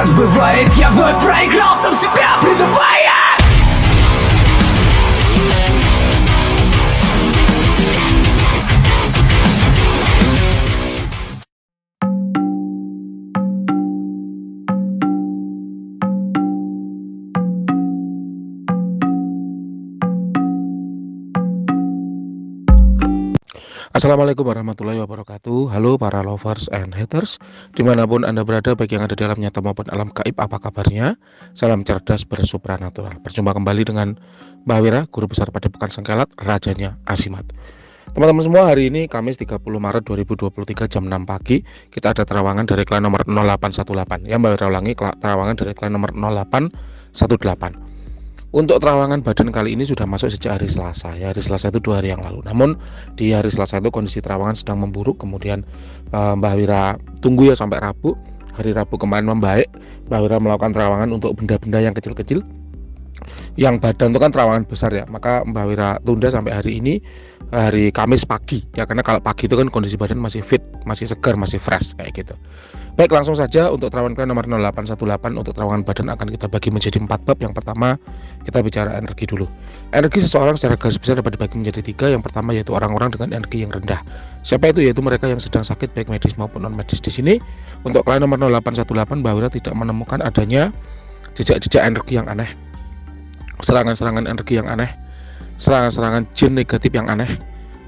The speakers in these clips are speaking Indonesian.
Так бывает, я вновь проиграл сам себя, предавая. Assalamualaikum warahmatullahi wabarakatuh. Halo para lovers and haters, dimanapun Anda berada, baik yang ada di alam nyata maupun alam gaib, apa kabarnya? Salam cerdas bersupranatural. Berjumpa kembali dengan Mbah Wira, guru besar Padepokan Sengkelat, rajanya Asimat. Teman-teman semua, hari ini Kamis 30 Maret 2023 jam 6 pagi kita ada terawangan dari klan nomor 0818. Ya, Mbah Wira ulangi, terawangan dari klan nomor 0818. Untuk terawangan badan kali ini sudah masuk sejak hari Selasa. Ya, hari Selasa itu 2 hari yang lalu. Namun di hari Selasa itu kondisi terawangan sedang memburuk. Kemudian Mbah Wira tunggu ya sampai Rabu. Hari Rabu kemarin membaik. Mbah Wira melakukan terawangan untuk benda-benda yang kecil-kecil. Yang badan itu kan terawangan besar ya. Maka Mbah Wira tunda sampai hari ini, hari Kamis pagi. Ya, karena kalau pagi itu kan kondisi badan masih fit, masih segar, masih fresh kayak gitu. Baik, langsung saja untuk terawangan nomor 0818. Untuk terawangan badan akan kita bagi menjadi 4 bab. Yang pertama kita bicara energi dulu. Energi seseorang secara garis besar dapat dibagi menjadi 3. Yang pertama yaitu orang-orang dengan energi yang rendah. Siapa itu? Yaitu mereka yang sedang sakit baik medis maupun non medis. Di sini untuk klien nomor 0818 Mbah Wira tidak menemukan adanya jejak-jejak energi yang aneh, serangan-serangan energi yang aneh, serangan-serangan jin negatif yang aneh.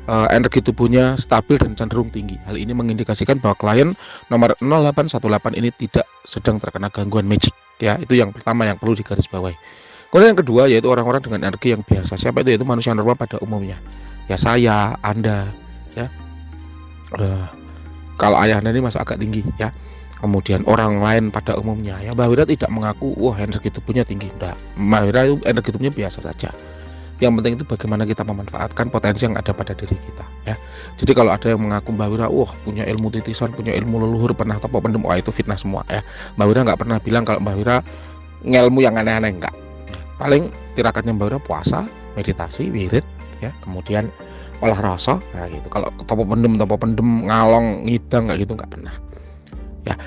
Energi tubuhnya stabil dan cenderung tinggi. Hal ini mengindikasikan bahwa klien nomor 0818 ini tidak sedang terkena gangguan magic. Ya, itu yang pertama yang perlu digarisbawahi. Kemudian yang kedua yaitu orang-orang dengan energi yang biasa. Siapa itu? Yaitu manusia normal pada umumnya. Ya, saya, Anda, ya. Kalau ayah Anda ini masuk agak tinggi, ya. Kemudian orang lain pada umumnya, ya. Mbah Wira tidak mengaku, wah energi tubuhnya tinggi. Enggak. Mbah Wira itu energi tubuhnya biasa saja. Yang penting itu bagaimana kita memanfaatkan potensi yang ada pada diri kita, ya. Jadi kalau ada yang mengaku Mbah Wira, wah punya ilmu titisan, punya ilmu leluhur, pernah tepok pendem, wah itu fitnah semua, ya. Mbah Wira nggak pernah bilang kalau Mbah Wira ngelmu yang aneh-aneh, enggak. Paling tirakatnya Mbah Wira puasa, meditasi, wirid, ya. Kemudian olah rasa, nah gitu. Kalau tepok pendem, ngalong, ngidang nggak gitu, nggak pernah, ya.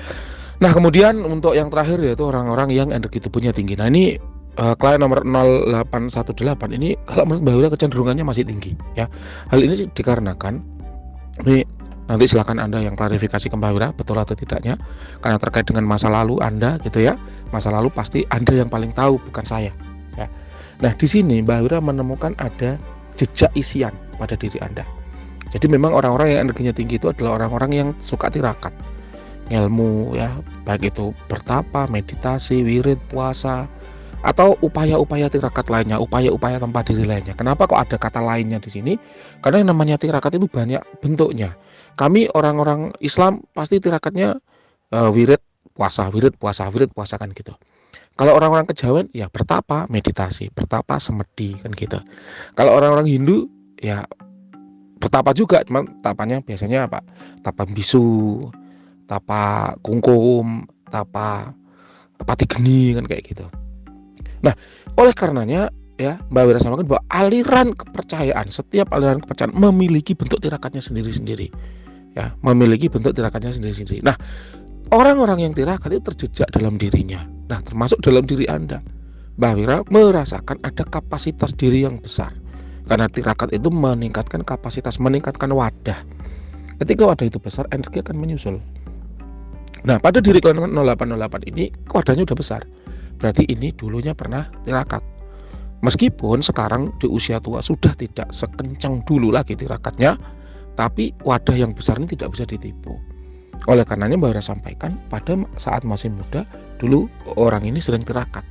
Nah kemudian untuk yang terakhir yaitu orang-orang yang energi tubuhnya tinggi. Nah ini klien nomor 0818 ini kalau menurut Mbah Wira kecenderungannya masih tinggi, ya. Hal ini dikarenakan ini nanti silakan Anda yang klarifikasi ke Mbah Wira betul atau tidaknya, karena terkait dengan masa lalu Anda gitu ya. Masa lalu pasti Anda yang paling tahu, bukan saya, ya. Nah di sini Mbah Wira menemukan ada jejak isian pada diri Anda. Jadi memang orang-orang yang energinya tinggi itu adalah orang-orang yang suka tirakat, ilmu, ya, baik itu bertapa, meditasi, wirid, puasa, atau upaya-upaya tirakat lainnya, upaya-upaya tanpa diri lainnya. Kenapa kok ada kata lainnya di sini? Karena yang namanya tirakat itu banyak bentuknya. Kami orang-orang Islam pasti tirakatnya wirid, puasa, wirid, puasa, wirid, puasa, kan gitu. Kalau orang-orang kejawen ya bertapa, meditasi, bertapa, semedi, kan gitu. Kalau orang-orang Hindu ya bertapa juga, cuman tapanya biasanya apa? Tapa bisu, tapa kungkum, tapa pati geni, kan kayak gitu. Nah, oleh karenanya ya Mbah Wira sampaikan bahwa aliran kepercayaan, setiap aliran kepercayaan memiliki bentuk tirakatnya sendiri-sendiri. Ya, memiliki bentuk tirakatnya sendiri-sendiri. Nah, orang-orang yang tirakat itu terjejak dalam dirinya. Nah, termasuk dalam diri Anda. Mbah Wira merasakan ada kapasitas diri yang besar. Karena tirakat itu meningkatkan kapasitas, meningkatkan wadah. Ketika wadah itu besar, energi akan menyusul. Nah, pada diri klien 0808 ini wadahnya udah besar. Berarti ini dulunya pernah tirakat. Meskipun sekarang di usia tua sudah tidak sekencang dulu lagi tirakatnya, tapi wadah yang besar ini tidak bisa ditipu. Oleh karenanya Mbah Wira sampaikan pada saat masih muda dulu orang ini sering tirakat.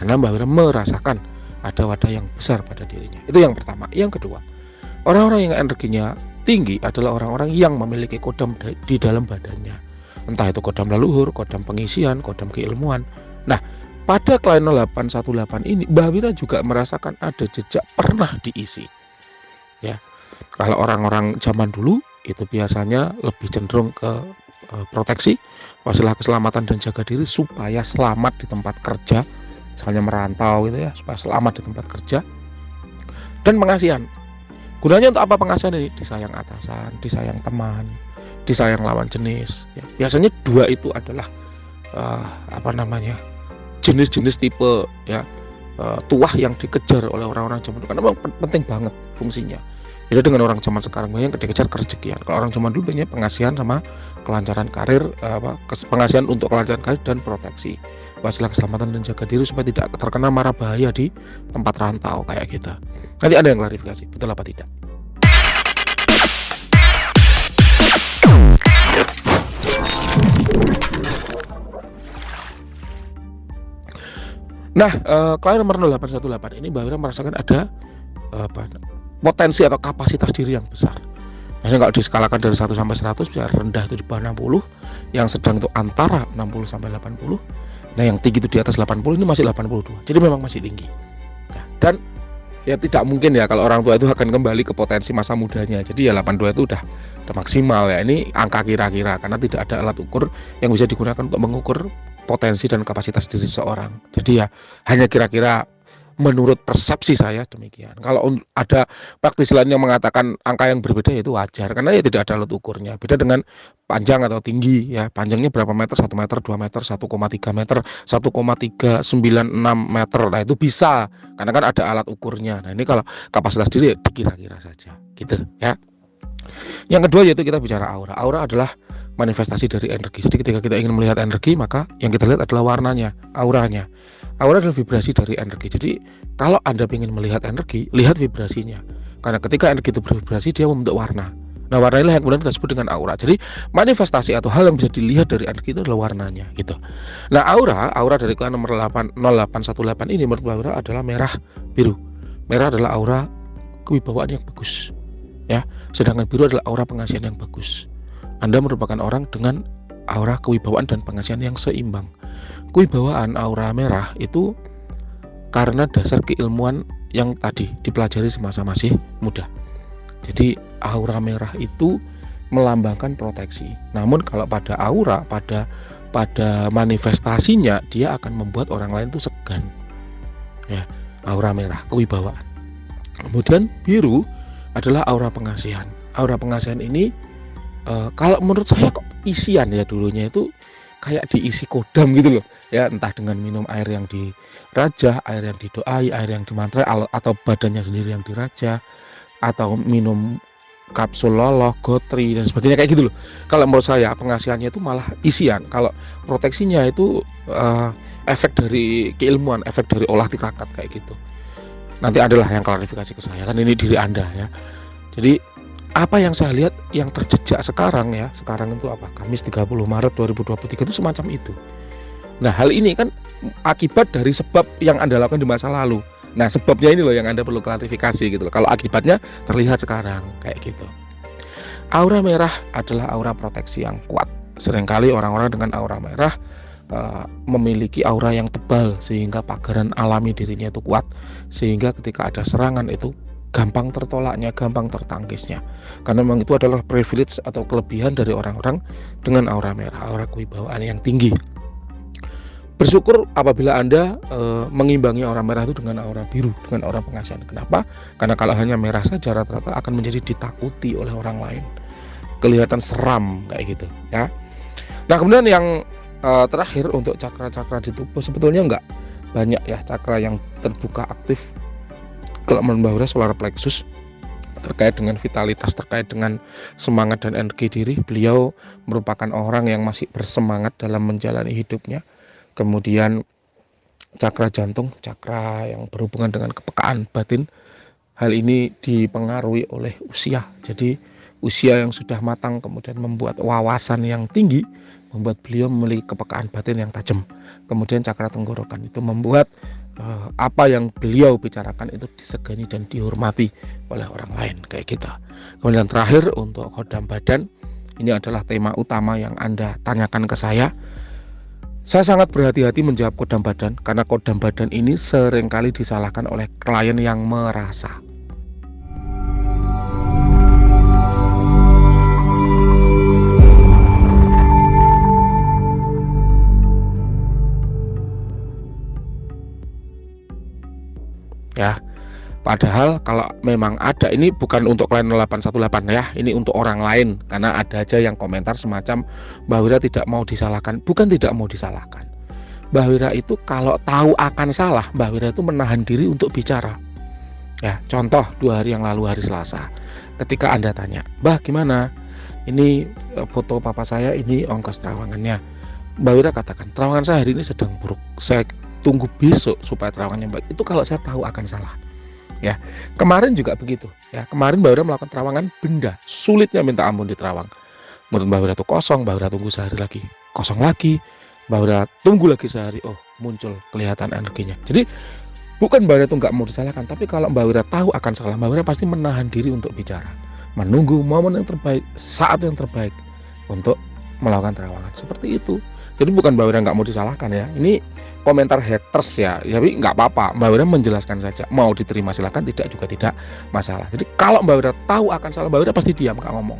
Karena Mbah Wira merasakan ada wadah yang besar pada dirinya. Itu yang pertama. Yang kedua, orang-orang yang energinya tinggi adalah orang-orang yang memiliki kodam di dalam badannya. Entah itu kodam leluhur, kodam pengisian, kodam keilmuan. Nah, pada klien 0818 ini Mbah Wira juga merasakan ada jejak pernah diisi. Ya. Kalau orang-orang zaman dulu itu biasanya lebih cenderung ke proteksi, wasilah keselamatan dan jaga diri supaya selamat di tempat kerja, misalnya merantau gitu ya, supaya selamat di tempat kerja. Dan pengasihan. Gunanya untuk apa pengasihan ini? Disayang atasan, disayang teman, disayang lawan jenis. Ya. Biasanya dua itu adalah apa namanya, jenis-jenis tipe ya tuah yang dikejar oleh orang-orang zaman dulu, karena memang penting banget fungsinya. Beda dengan orang zaman sekarang banyak dikejar kerezekian. Kalau orang zaman dulu banyak pengasihan sama kelancaran karir, pengasihan untuk kelancaran karir dan proteksi, masalah keselamatan dan jaga diri supaya tidak terkena mara bahaya di tempat rantau kayak gitu. Nanti ada yang klarifikasi, betul apa tidak? Nah, klien nomor 0818 ini Mbak Wira merasakan ada potensi atau kapasitas diri yang besar. Nah, ini kalau diskalakan dari 1 sampai 100, bisa rendah itu di bawah 60, yang sedang itu antara 60 sampai 80. Nah, yang tinggi itu di atas 80, ini masih 82. Jadi memang masih tinggi. Nah, dan ya tidak mungkin ya kalau orang tua itu akan kembali ke potensi masa mudanya. Jadi ya 82 itu udah maksimal ya. Ini angka kira-kira karena tidak ada alat ukur yang bisa digunakan untuk mengukur potensi dan kapasitas diri seorang. Jadi ya hanya kira-kira menurut persepsi saya demikian. Kalau ada praktisi lain yang mengatakan angka yang berbeda, ya itu wajar karena ya tidak ada alat ukurnya. Beda dengan panjang atau tinggi ya. Panjangnya berapa meter? 1 meter, 2 meter, 1,3 meter, 1,396 meter. Nah, itu bisa karena kan ada alat ukurnya. Nah, ini kalau kapasitas diri ya dikira-kira saja gitu ya. Yang kedua yaitu kita bicara aura. Aura adalah manifestasi dari energi. Jadi ketika kita ingin melihat energi, maka yang kita lihat adalah warnanya, auranya. Aura adalah vibrasi dari energi. Jadi kalau Anda ingin melihat energi, lihat vibrasinya. Karena ketika energi itu bervibrasi, dia membentuk warna. Nah, warna inilah yang kemudian kita sebut dengan aura. Jadi manifestasi atau hal yang bisa dilihat dari energi itu adalah warnanya gitu. Nah, aura dari klien nomor 0818 ini menurut Mbak Wira adalah merah biru. Merah adalah aura kewibawaan yang bagus. Ya, sedangkan biru adalah aura pengasihan yang bagus. Anda merupakan orang dengan aura kewibawaan dan pengasihan yang seimbang. Kewibawaan aura merah itu karena dasar keilmuan yang tadi dipelajari semasa masih muda. Jadi aura merah itu melambangkan proteksi. Namun kalau pada aura, pada manifestasinya dia akan membuat orang lain itu segan. Ya, aura merah kewibawaan. Kemudian biru adalah aura pengasihan. Aura pengasihan ini kalau menurut saya kok isian ya dulunya itu kayak diisi kodam gitu loh ya, entah dengan minum air yang dirajah, air yang didoai, air yang dimantrai, atau badannya sendiri yang dirajah, atau minum kapsul loloh, gotri dan sebagainya kayak gitu loh. Kalau menurut saya pengasihannya itu malah isian. Kalau proteksinya itu efek dari keilmuan, efek dari olah tirakat kayak gitu. Nanti adalah yang klarifikasi ke saya, kan ini diri Anda ya. Jadi apa yang saya lihat yang terjejak sekarang ya, sekarang itu apa? Kamis 30 Maret 2023 itu semacam itu. Nah, hal ini kan akibat dari sebab yang Anda lakukan di masa lalu. Nah, sebabnya ini loh yang Anda perlu klarifikasi gitu loh. Kalau akibatnya terlihat sekarang kayak gitu. Aura merah adalah aura proteksi yang kuat. Seringkali orang-orang dengan aura merah memiliki aura yang tebal sehingga pagaran alami dirinya itu kuat, sehingga ketika ada serangan itu gampang tertolaknya, gampang tertangkisnya. Karena memang itu adalah privilege atau kelebihan dari orang-orang dengan aura merah, aura kewibawaan yang tinggi. Bersyukur apabila Anda mengimbangi aura merah itu dengan aura biru, dengan aura pengasihan. Kenapa? Karena kalau hanya merah saja rata-rata akan menjadi ditakuti oleh orang lain. Kelihatan seram kayak gitu ya. Nah, kemudian yang terakhir untuk cakra-cakra di tubuh sebetulnya enggak banyak ya cakra yang terbuka aktif. Kalau menurut Mbak Wira solar plexus terkait dengan vitalitas, terkait dengan semangat dan energi diri. Beliau merupakan orang yang masih bersemangat dalam menjalani hidupnya. Kemudian cakra jantung, cakra yang berhubungan dengan kepekaan batin. Hal ini dipengaruhi oleh usia. Jadi usia yang sudah matang kemudian membuat wawasan yang tinggi, membuat beliau memiliki kepekaan batin yang tajam. Kemudian cakra tenggorokan itu membuat apa yang beliau bicarakan itu disegani dan dihormati oleh orang lain kayak gitu. Kemudian terakhir untuk kodam badan, ini adalah tema utama yang Anda tanyakan ke saya. Saya sangat berhati-hati menjawab kodam badan karena kodam badan ini seringkali disalahkan oleh klien yang merasa. Ya, Padahal kalau memang ada, ini bukan untuk klien 0818 ya, ini untuk orang lain, karena ada aja yang komentar semacam Mbak Wira tidak mau disalahkan. Bukan tidak mau disalahkan, Mbak Wira itu kalau tahu akan salah, Mbak Wira itu menahan diri untuk bicara. Ya, contoh 2 hari yang lalu, hari Selasa, ketika Anda tanya, Mbak gimana? Ini foto papa saya, ini ongkos terawangannya. Mbak Wira katakan, terawangan saya hari ini sedang buruk, saya tunggu besok supaya terawangannya baik. Itu kalau saya tahu akan salah. Ya, kemarin juga begitu. Ya, kemarin Mbak Wira melakukan terawangan benda, sulitnya minta ampun di terawang. Menurut Mbak Wira itu kosong, Mbak Wira tunggu sehari lagi, kosong lagi. Mbak Wira tunggu lagi sehari, oh muncul kelihatan energinya. Jadi bukan Mbak Wira itu nggak mau disalahkan, tapi kalau Mbak Wira tahu akan salah, Mbak Wira pasti menahan diri untuk bicara, menunggu momen yang terbaik, saat yang terbaik untuk melakukan terawangan. Seperti itu. Jadi bukan Mbak Wira nggak mau disalahkan ya. Ini komentar haters ya, tapi nggak apa-apa. Mbak Wira menjelaskan saja. Mau diterima silakan, tidak juga tidak masalah. Jadi kalau Mbak Wira tahu akan salah, Mbak Wira pasti diam, nggak ngomong.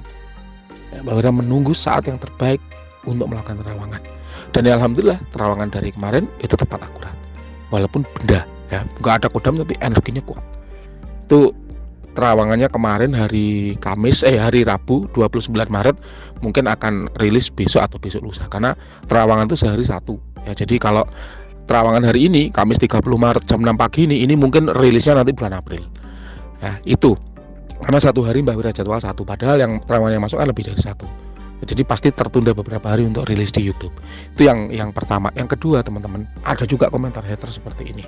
Ya, Mbak Wira menunggu saat yang terbaik untuk melakukan terawangan. Dan ya alhamdulillah terawangan dari kemarin itu tepat akurat. Walaupun benda ya, nggak ada kodam tapi energinya kuat. Itu terawangannya kemarin hari Kamis, hari Rabu 29 Maret, mungkin akan rilis besok atau besok lusa, karena terawangan itu sehari satu ya. Jadi kalau terawangan hari ini Kamis 30 Maret jam 6 pagi ini mungkin rilisnya nanti bulan April ya. Itu karena satu hari Mbak Wira jadwal satu, padahal yang terawangan yang masuk kan lebih dari satu. Jadi pasti tertunda beberapa hari untuk rilis di YouTube. Itu yang pertama. Yang kedua, teman-teman, ada juga komentar hater seperti ini.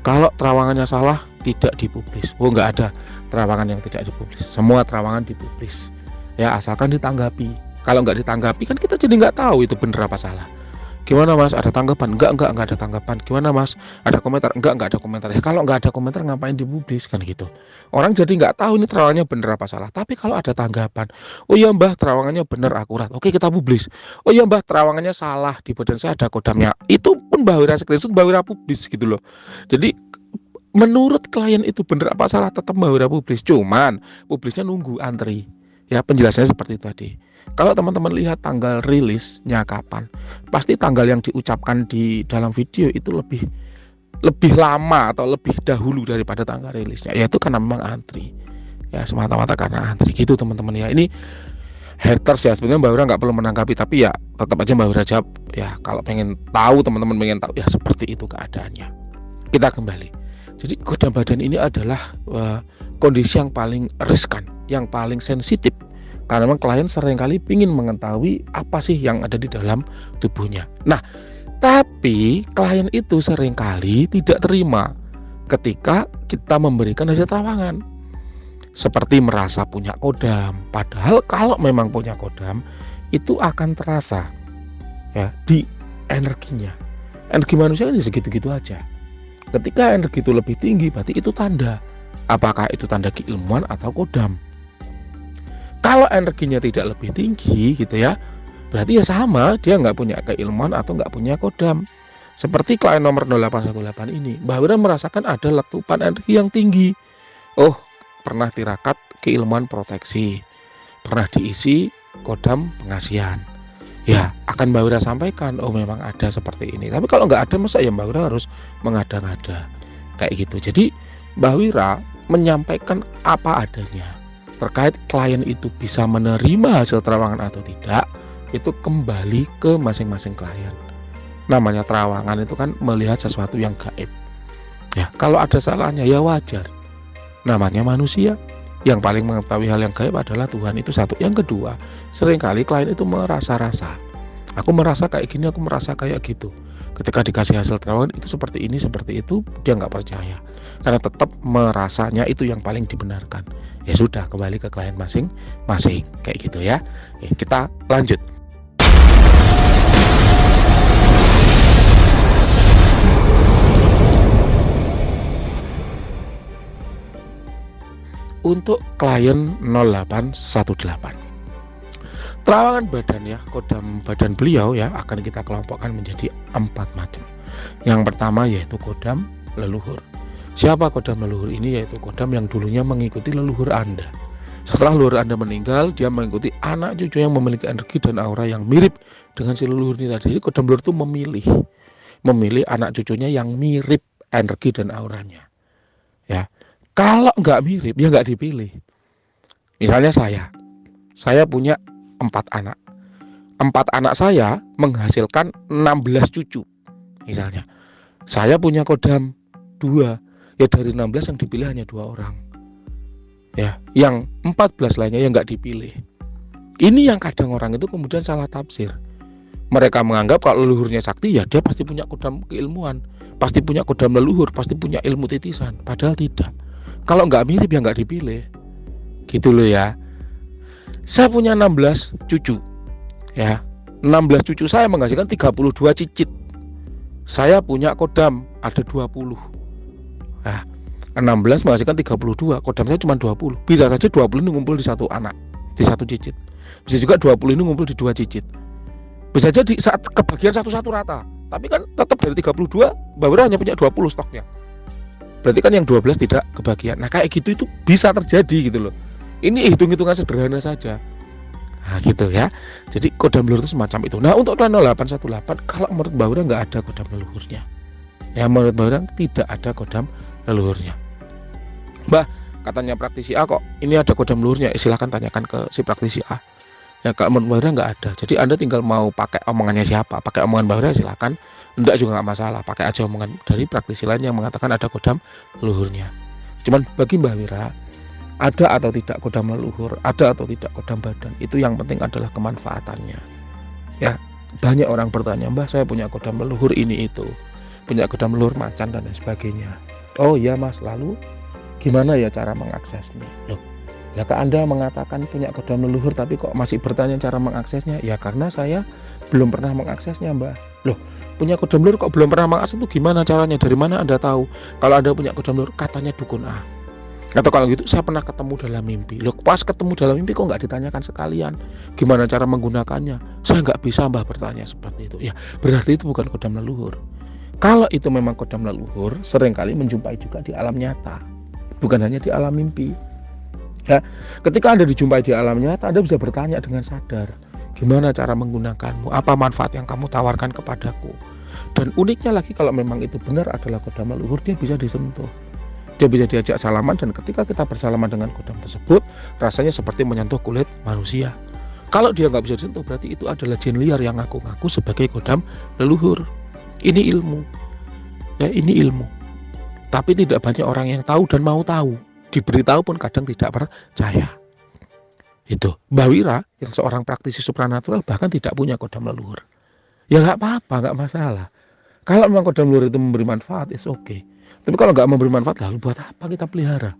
Kalau terawangannya salah tidak dipublis. Oh, nggak ada terawangan yang tidak dipublis. Semua terawangan dipublis. Ya, asalkan ditanggapi. Kalau nggak ditanggapi kan kita jadi nggak tahu itu benar apa salah. Gimana Mas? Ada tanggapan? Enggak ada tanggapan. Gimana Mas? Ada komentar? Enggak ada komentar. Ya, kalau nggak ada komentar ngapain dipublis kan gitu. Orang jadi nggak tahu ini terawangannya benar apa salah. Tapi kalau ada tanggapan, oh iya Mbah terawangannya benar akurat. Oke, kita publis. Oh iya Mbah terawangannya salah, di badan saya ada kodamnya. Itu pun Mbah Wira screenshot, Mbah Wira publis gitu loh. Jadi menurut klien itu benar apa salah tetap Mbak Wira publis. Cuman publisnya nunggu antri. Ya, penjelasannya seperti itu tadi. Kalau teman-teman lihat tanggal rilisnya kapan, pasti tanggal yang diucapkan di dalam video itu lebih lama atau lebih dahulu daripada tanggal rilisnya. Yaitu karena memang antri. Ya, semata-mata karena antri gitu teman-teman ya. Ini haters ya, sebenarnya Mbak Wira nggak perlu menanggapi, tapi ya tetap aja Mbak Wira jawab. Ya, kalau pengen tahu, teman-teman pengen tahu, ya seperti itu keadaannya. Kita kembali. Jadi kodam badan ini adalah kondisi yang paling riskan, yang paling sensitif. Karena memang klien seringkali ingin mengetahui apa sih yang ada di dalam tubuhnya. Nah, tapi klien itu seringkali tidak terima ketika kita memberikan hasil terawangan. Seperti merasa punya kodam. Padahal kalau memang punya kodam, itu akan terasa ya di energinya. Energi manusia ini segitu-gitu aja. Ketika energi itu lebih tinggi, berarti itu tanda. Apakah itu tanda keilmuan atau kodam? Kalau energinya tidak lebih tinggi gitu ya, berarti ya sama, dia nggak punya keilmuan atau nggak punya kodam. Seperti klien nomor 0818 ini, Mbak Wira merasakan ada letupan energi yang tinggi. Oh, pernah tirakat keilmuan proteksi, pernah diisi kodam pengasihan. Ya, akan Mbak Wira sampaikan, oh memang ada seperti ini. Tapi kalau nggak ada, masa ya Mbak Wira harus mengada-ngada kayak gitu. Jadi Mbak Wira menyampaikan apa adanya. Terkait klien itu bisa menerima hasil terawangan atau tidak, itu kembali ke masing-masing klien. Namanya terawangan itu kan melihat sesuatu yang gaib. Ya, kalau ada salahnya ya wajar. Namanya manusia. Yang paling mengetahui hal yang gaib adalah Tuhan, itu satu. Yang kedua, seringkali klien itu merasa-rasa. Aku merasa kayak gini, aku merasa kayak gitu. Ketika dikasih hasil terawangan itu seperti ini, seperti itu, dia nggak percaya. Karena tetap merasanya itu yang paling dibenarkan. Ya sudah, kembali ke klien masing-masing. Kayak gitu ya. Oke, kita lanjut. Untuk klien 0818, terawangan badan ya, kodam badan beliau ya akan kita kelompokkan menjadi 4 macam. Yang pertama yaitu kodam leluhur. Siapa kodam leluhur ini? Yaitu kodam yang dulunya mengikuti leluhur Anda. Setelah leluhur Anda meninggal, dia mengikuti anak cucu yang memiliki energi dan aura yang mirip dengan si leluhur ini tadi. Jadi kodam leluhur itu memilih anak cucunya yang mirip energi dan auranya. Ya. Kalau nggak mirip ya nggak dipilih. Misalnya saya punya 4 anak. 4 anak saya menghasilkan 16 cucu. Misalnya, saya punya kodam 2. Ya dari 16 yang dipilih hanya 2 orang. Ya, yang 14 lainnya yang nggak dipilih. Ini yang kadang orang itu kemudian salah tafsir. Mereka menganggap kalau leluhurnya sakti ya dia pasti punya kodam keilmuan, pasti punya kodam leluhur, pasti punya ilmu titisan. Padahal tidak. Kalau nggak mirip ya nggak dipilih. Gitu loh ya. Saya punya 16 cucu. Ya, 16 cucu saya menghasilkan 32 cicit. Saya punya kodam ada 20. Nah, 16 menghasilkan 32, kodam saya cuma 20. Bisa saja 20 ini ngumpul di satu anak, di satu cicit. Bisa juga 20 ini ngumpul di 2 cicit. Bisa jadi saat kebagian satu-satu rata. Tapi kan tetap dari 32, Mbak Wira hanya punya 20 stoknya. Berarti kan yang 12 tidak kebagian. Nah, kayak gitu itu bisa terjadi gitu loh. Ini hitung-hitungan sederhana saja. Nah gitu ya. Jadi kodam leluhur itu semacam itu. Nah untuk klan 0818, kalau menurut Mbak Wira nggak ada kodam leluhurnya. Ya menurut Mbak Wira tidak ada kodam leluhurnya. Mbak, katanya praktisi A kok ini ada kodam leluhurnya. Silahkan tanyakan ke si praktisi A. Ya kalau menurut Mbak Wira nggak ada. Jadi Anda tinggal mau pakai omongannya siapa. Pakai omongan Mbak Wira silahkan. Enggak juga nggak masalah. Pakai aja omongan dari praktisi lain yang mengatakan ada kodam leluhurnya. Cuman bagi Mbak Wira, ada atau tidak kodam leluhur, ada atau tidak kodam badan, itu yang penting adalah kemanfaatannya. Ya, banyak orang bertanya, Mbah saya punya kodam leluhur ini itu, punya kodam leluhur macan dan lain sebagainya. Oh ya Mas, lalu gimana ya cara mengaksesnya? Loh, ya ke Anda mengatakan punya kodam leluhur tapi kok masih bertanya cara mengaksesnya? Ya karena saya belum pernah mengaksesnya Mbah. Loh, punya kodam leluhur kok belum pernah mengakses itu gimana caranya? Dari mana Anda tahu? Kalau Anda punya kodam leluhur, katanya dukun A. Atau kalau gitu saya pernah ketemu dalam mimpi. Loh pas ketemu dalam mimpi kok nggak ditanyakan sekalian gimana cara menggunakannya? Saya nggak bisa Mbah bertanya seperti itu. Ya berarti itu bukan kodam leluhur. Kalau itu memang kodam leluhur, seringkali menjumpai juga di alam nyata, bukan hanya di alam mimpi. Ya, ketika Anda dijumpai di alam nyata, Anda bisa bertanya dengan sadar, gimana cara menggunakanmu? Apa manfaat yang kamu tawarkan kepadaku? Dan uniknya lagi kalau memang itu benar adalah kodam leluhur, dia bisa disentuh. Dia bisa diajak salaman dan ketika kita bersalaman dengan kodam tersebut rasanya seperti menyentuh kulit manusia. Kalau dia nggak bisa disentuh berarti itu adalah jin liar yang ngaku-ngaku sebagai kodam leluhur. Ini ilmu. Ya ini ilmu. Tapi tidak banyak orang yang tahu dan mau tahu. Diberitahu pun kadang tidak percaya. Itu Mbak Wira yang seorang praktisi supranatural bahkan tidak punya kodam leluhur. Ya nggak apa-apa, nggak masalah. Kalau memang kodam leluhur itu memberi manfaat, it's okay. Tapi kalau nggak memberi manfaat, lalu buat apa kita pelihara?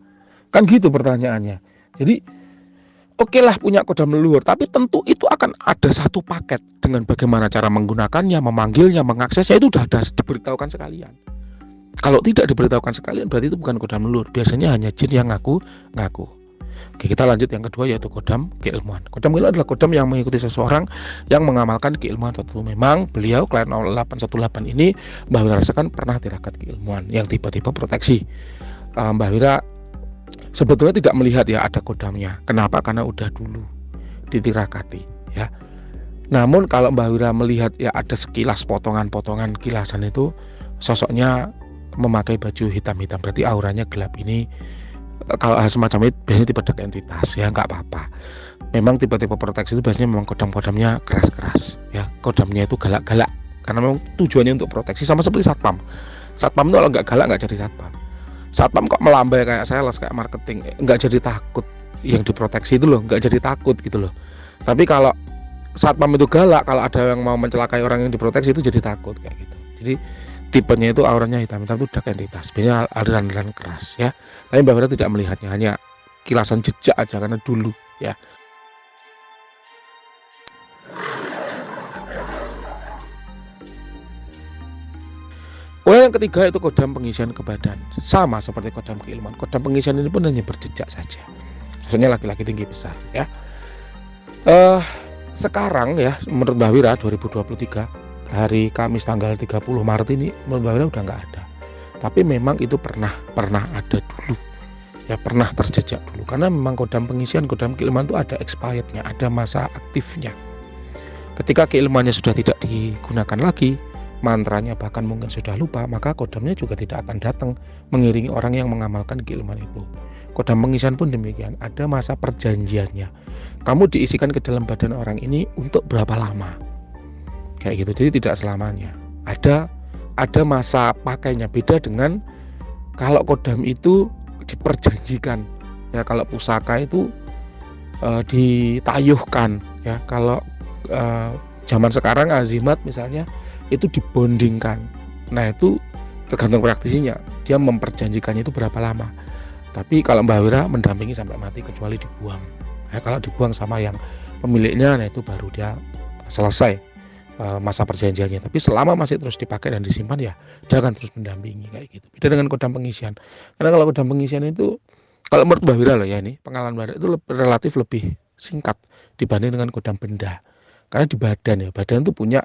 Kan gitu pertanyaannya. Jadi oke lah punya kodam leluhur, tapi tentu itu akan ada satu paket dengan bagaimana cara menggunakannya, memanggilnya, mengaksesnya itu sudah ada diberitahukan sekalian. Kalau tidak diberitahukan sekalian berarti itu bukan kodam leluhur. Biasanya hanya jin yang ngaku. Oke, kita lanjut yang kedua yaitu kodam keilmuan. Kodam keilmuan adalah kodam yang mengikuti seseorang yang mengamalkan keilmuan tertentu. Memang beliau klien 0818 ini Mbak Wira rasakan pernah tirakat keilmuan yang tiba-tiba proteksi. Mbak Wira sebetulnya tidak melihat ya ada kodamnya. Kenapa? Karena udah dulu ditirakati ya. Namun kalau Mbak Wira melihat ya ada sekilas potongan-potongan kilasan itu sosoknya memakai baju hitam-hitam, berarti auranya gelap. Ini kalau hal semacam itu biasanya tipe-tipe entitas ya, nggak apa-apa. Memang tipe-tipe proteksi itu biasanya memang kodam-kodamnya keras-keras ya, kodamnya itu galak-galak karena memang tujuannya untuk proteksi, sama seperti satpam. Satpam itu kalau nggak galak nggak jadi satpam. Satpam kok melambai kayak sales, kayak marketing, nggak jadi takut. Yang diproteksi itu loh nggak jadi takut gitu loh. Tapi kalau satpam itu galak, kalau ada yang mau mencelakai orang yang diproteksi itu jadi takut kayak gitu. Jadi tipenya itu auranya hitam-hitam itu dark entitas, biasanya aliran-aliran keras ya. Tapi Mbak Wira tidak melihatnya, hanya kilasan jejak aja karena dulu ya. Yang ketiga itu kodam pengisian ke badan, sama seperti kodam keilmuan. Kodam pengisian ini pun hanya berjejak saja. Maksudnya laki-laki tinggi besar ya. Sekarang ya menurut Mbak Wira 2023 hari Kamis tanggal 30 Maret ini menurut Mbak Wira udah nggak ada. Tapi memang itu pernah ada dulu. Ya pernah terjejak dulu. Karena memang kodam pengisian, kodam keilmuan itu ada expirednya, ada masa aktifnya. Ketika keilmuannya sudah tidak digunakan lagi, mantranya bahkan mungkin sudah lupa, maka kodamnya juga tidak akan datang mengiringi orang yang mengamalkan keilmuan itu. Kodam pengisian pun demikian, ada masa perjanjiannya. Kamu diisikan ke dalam badan orang ini untuk berapa lama? Kayak gitu. Jadi tidak selamanya. Ada masa pakainya, beda dengan kalau kodam itu diperjanjikan. Ya, kalau pusaka itu ditayuhkan, ya. Kalau zaman sekarang azimat misalnya itu dibondingkan. Nah, itu tergantung praktisinya, dia memperjanjikannya itu berapa lama. Tapi kalau Mbak Wira mendampingi sampai mati kecuali dibuang. Ya, kalau dibuang sama yang pemiliknya, nah itu baru dia selesai masa perjanjiannya. Tapi selama masih terus dipakai dan disimpan, ya dia akan terus mendampingi kayak gitu. Beda dengan kodam pengisian. Karena kalau kodam pengisian itu, kalau menurut Mbak Wira loh ya, ini pengalaman Mbak Wira itu relatif lebih singkat dibanding dengan kodam benda. Karena di badan, ya badan itu punya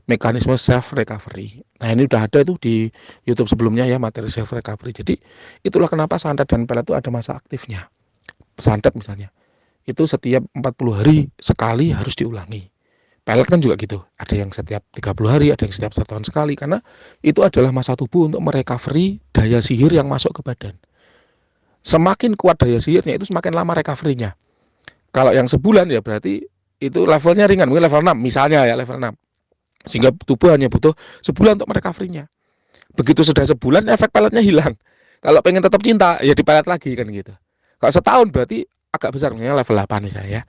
mekanisme self recovery. Nah, ini udah ada itu di YouTube sebelumnya ya, materi self recovery. Jadi itulah kenapa santet dan pelet itu ada masa aktifnya. Santet misalnya itu setiap 40 hari sekali harus diulangi. Pelet kan juga gitu, ada yang setiap 30 hari, ada yang setiap 1 tahun sekali, karena itu adalah masa tubuh untuk merecovery daya sihir yang masuk ke badan. Semakin kuat daya sihirnya, itu semakin lama recovery-nya. Kalau yang sebulan ya berarti itu levelnya ringan, mungkin level 6 misalnya ya, level 6. Sehingga tubuh hanya butuh sebulan untuk merecovery-nya. Begitu sudah sebulan, efek peletnya hilang. Kalau pengen tetap cinta, ya dipelet lagi kan gitu. Kalau setahun berarti agak besar, misalnya level 8 misalnya ya.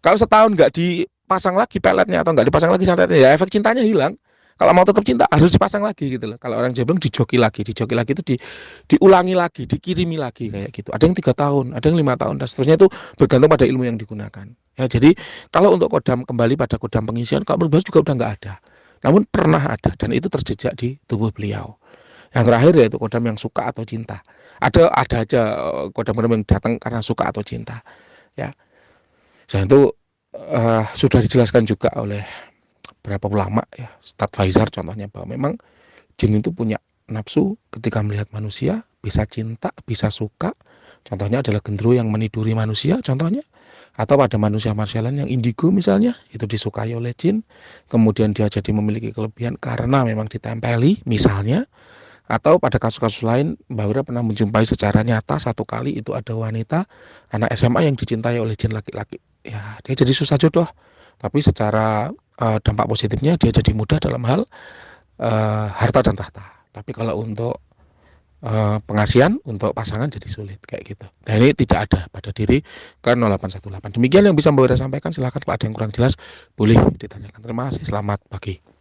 Kalau setahun nggak dipasang lagi peletnya atau nggak dipasang lagi santetnya, ya efek cintanya hilang. Kalau mau tetap cinta harus dipasang lagi gitu loh. Kalau orang Jawa bilang dijoki lagi itu diulangi lagi, dikirimi lagi kayak gitu. Ada yang 3 tahun, ada yang 5 tahun dan seterusnya, itu bergantung pada ilmu yang digunakan. Ya, jadi kalau untuk kodam, kembali pada kodam pengisian, kalau menurut juga udah nggak ada. Namun pernah ada dan itu terjejak di tubuh beliau. Yang terakhir yaitu kodam yang suka atau cinta. Ada aja kodam-kodam yang datang karena suka atau cinta. Ya, dan itu sudah dijelaskan juga oleh beberapa ulama ya, Ustadz Faizar contohnya, bahwa memang jin itu punya nafsu ketika melihat manusia, bisa cinta, bisa suka. Contohnya adalah gendruwo yang meniduri manusia contohnya, atau pada manusia-manusia lain yang indigo misalnya, itu disukai oleh jin, kemudian dia jadi memiliki kelebihan karena memang ditempeli misalnya. Atau pada kasus-kasus lain, Mbak Wira pernah menjumpai secara nyata satu kali, itu ada wanita anak SMA yang dicintai oleh jin laki-laki. Ya, dia jadi susah jodoh, tapi secara dampak positifnya dia jadi mudah dalam hal harta dan tahta. Tapi kalau untuk pengasihan untuk pasangan jadi sulit kayak gitu. Nah, ini tidak ada pada diri ke 0818. Demikian yang bisa Mbak Wira sampaikan. Silahkan kalau ada yang kurang jelas boleh ditanyakan. Terima kasih. Selamat pagi.